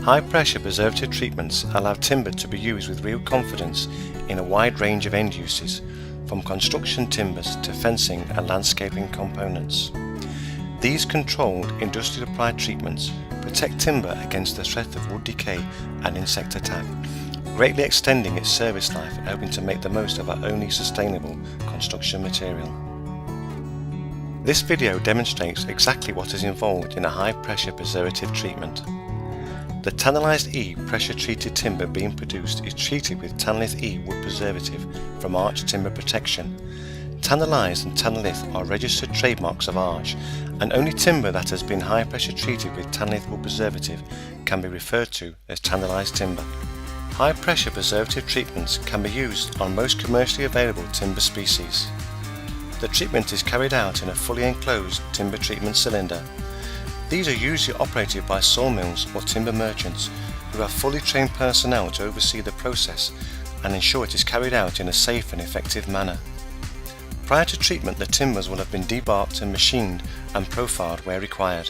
High pressure preservative treatments allow timber to be used with real confidence in a wide range of end uses, from construction timbers to fencing and landscaping components. These controlled, industrial applied treatments protect timber against the threat of wood decay and insect attack, greatly extending its service life and helping to make the most of our only sustainable construction material. This video demonstrates exactly what is involved in a high pressure preservative treatment. The Tanalised E pressure treated timber being produced is treated with Tanalised E wood preservative from Arch Timber Protection. Tanalised and Tanalith are registered trademarks of Arch, and only timber that has been high pressure treated with Tanalith wood preservative can be referred to as Tanalised timber. High pressure preservative treatments can be used on most commercially available timber species. The treatment is carried out in a fully enclosed timber treatment cylinder. These are usually operated by sawmills or timber merchants who have fully trained personnel to oversee the process and ensure it is carried out in a safe and effective manner. Prior to treatment, the timbers will have been debarked and machined and profiled where required.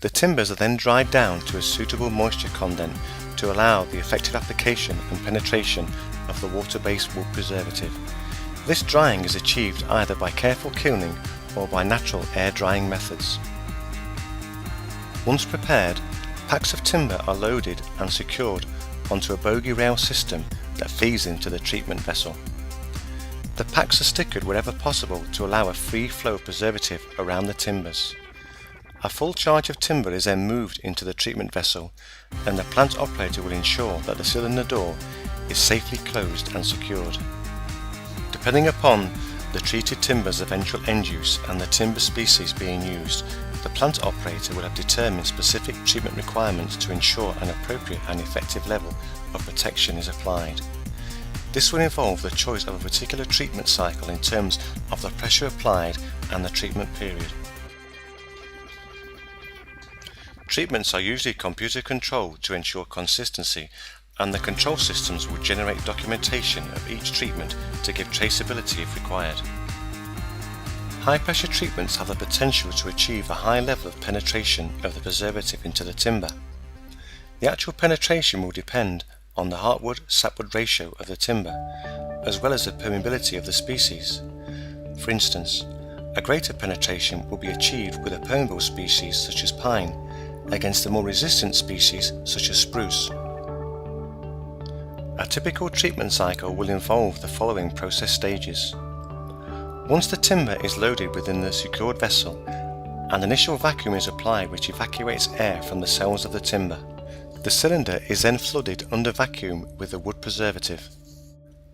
The timbers are then dried down to a suitable moisture content to allow the effective application and penetration of the water-based wood preservative. This drying is achieved either by careful kilning or by natural air drying methods. Once prepared, packs of timber are loaded and secured onto a bogie rail system that feeds into the treatment vessel. The packs are stickered wherever possible to allow a free flow of preservative around the timbers. A full charge of timber is then moved into the treatment vessel, and the plant operator will ensure that the cylinder door is safely closed and secured. Depending upon the treated timber's eventual end use and the timber species being used, the plant operator will have determined specific treatment requirements to ensure an appropriate and effective level of protection is applied. This will involve the choice of a particular treatment cycle in terms of the pressure applied and the treatment period. Treatments are usually computer controlled to ensure consistency, and the control systems will generate documentation of each treatment to give traceability if required. High pressure treatments have the potential to achieve a high level of penetration of the preservative into the timber. The actual penetration will depend on the heartwood-sapwood ratio of the timber, as well as the permeability of the species. For instance, a greater penetration will be achieved with a permeable species such as pine against a more resistant species such as spruce. A typical treatment cycle will involve the following process stages. Once the timber is loaded within the secured vessel, an initial vacuum is applied which evacuates air from the cells of the timber. The cylinder is then flooded under vacuum with the wood preservative.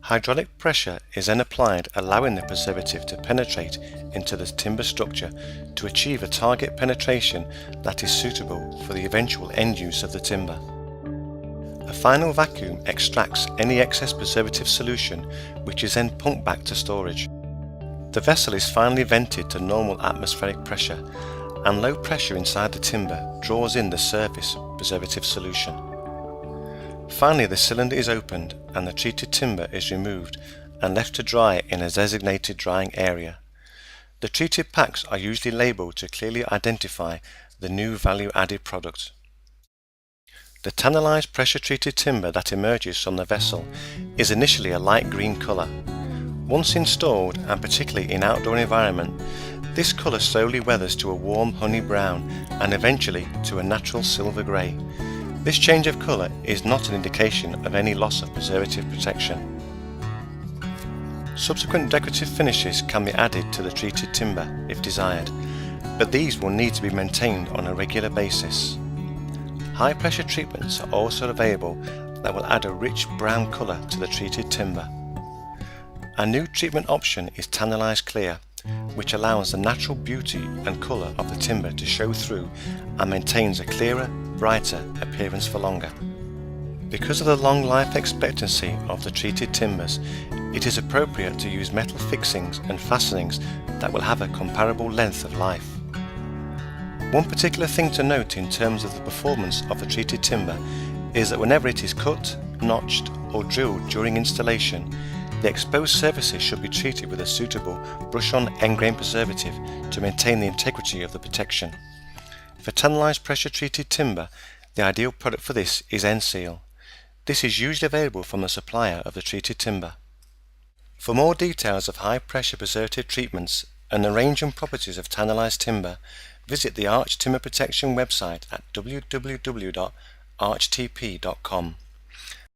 Hydraulic pressure is then applied, allowing the preservative to penetrate into the timber structure to achieve a target penetration that is suitable for the eventual end use of the timber. A final vacuum extracts any excess preservative solution, which is then pumped back to storage. The vessel is finally vented to normal atmospheric pressure, and low pressure inside the timber draws in the surface preservative solution. Finally, the cylinder is opened and the treated timber is removed and left to dry in a designated drying area. The treated packs are usually labelled to clearly identify the new value-added product. The Tanalised pressure-treated timber that emerges from the vessel is initially a light green colour. Once installed, and particularly in outdoor environment, this colour slowly weathers to a warm honey brown and eventually to a natural silver grey. This change of colour is not an indication of any loss of preservative protection. Subsequent decorative finishes can be added to the treated timber if desired, but these will need to be maintained on a regular basis. High pressure treatments are also available that will add a rich brown colour to the treated timber. A new treatment option is Tanalised Clear, which allows the natural beauty and colour of the timber to show through and maintains a clearer, brighter appearance for longer. Because of the long life expectancy of the treated timbers, it is appropriate to use metal fixings and fastenings that will have a comparable length of life. One particular thing to note in terms of the performance of the treated timber is that whenever it is cut, notched or drilled during installation, the exposed surfaces should be treated with a suitable brush-on end grain preservative to maintain the integrity of the protection. For tanalised pressure treated timber, the ideal product for this is N-Seal. This is usually available from the supplier of the treated timber. For more details of high pressure preservative treatments and the range and properties of tanalised timber, visit the Arch Timber Protection website at www.archtp.com.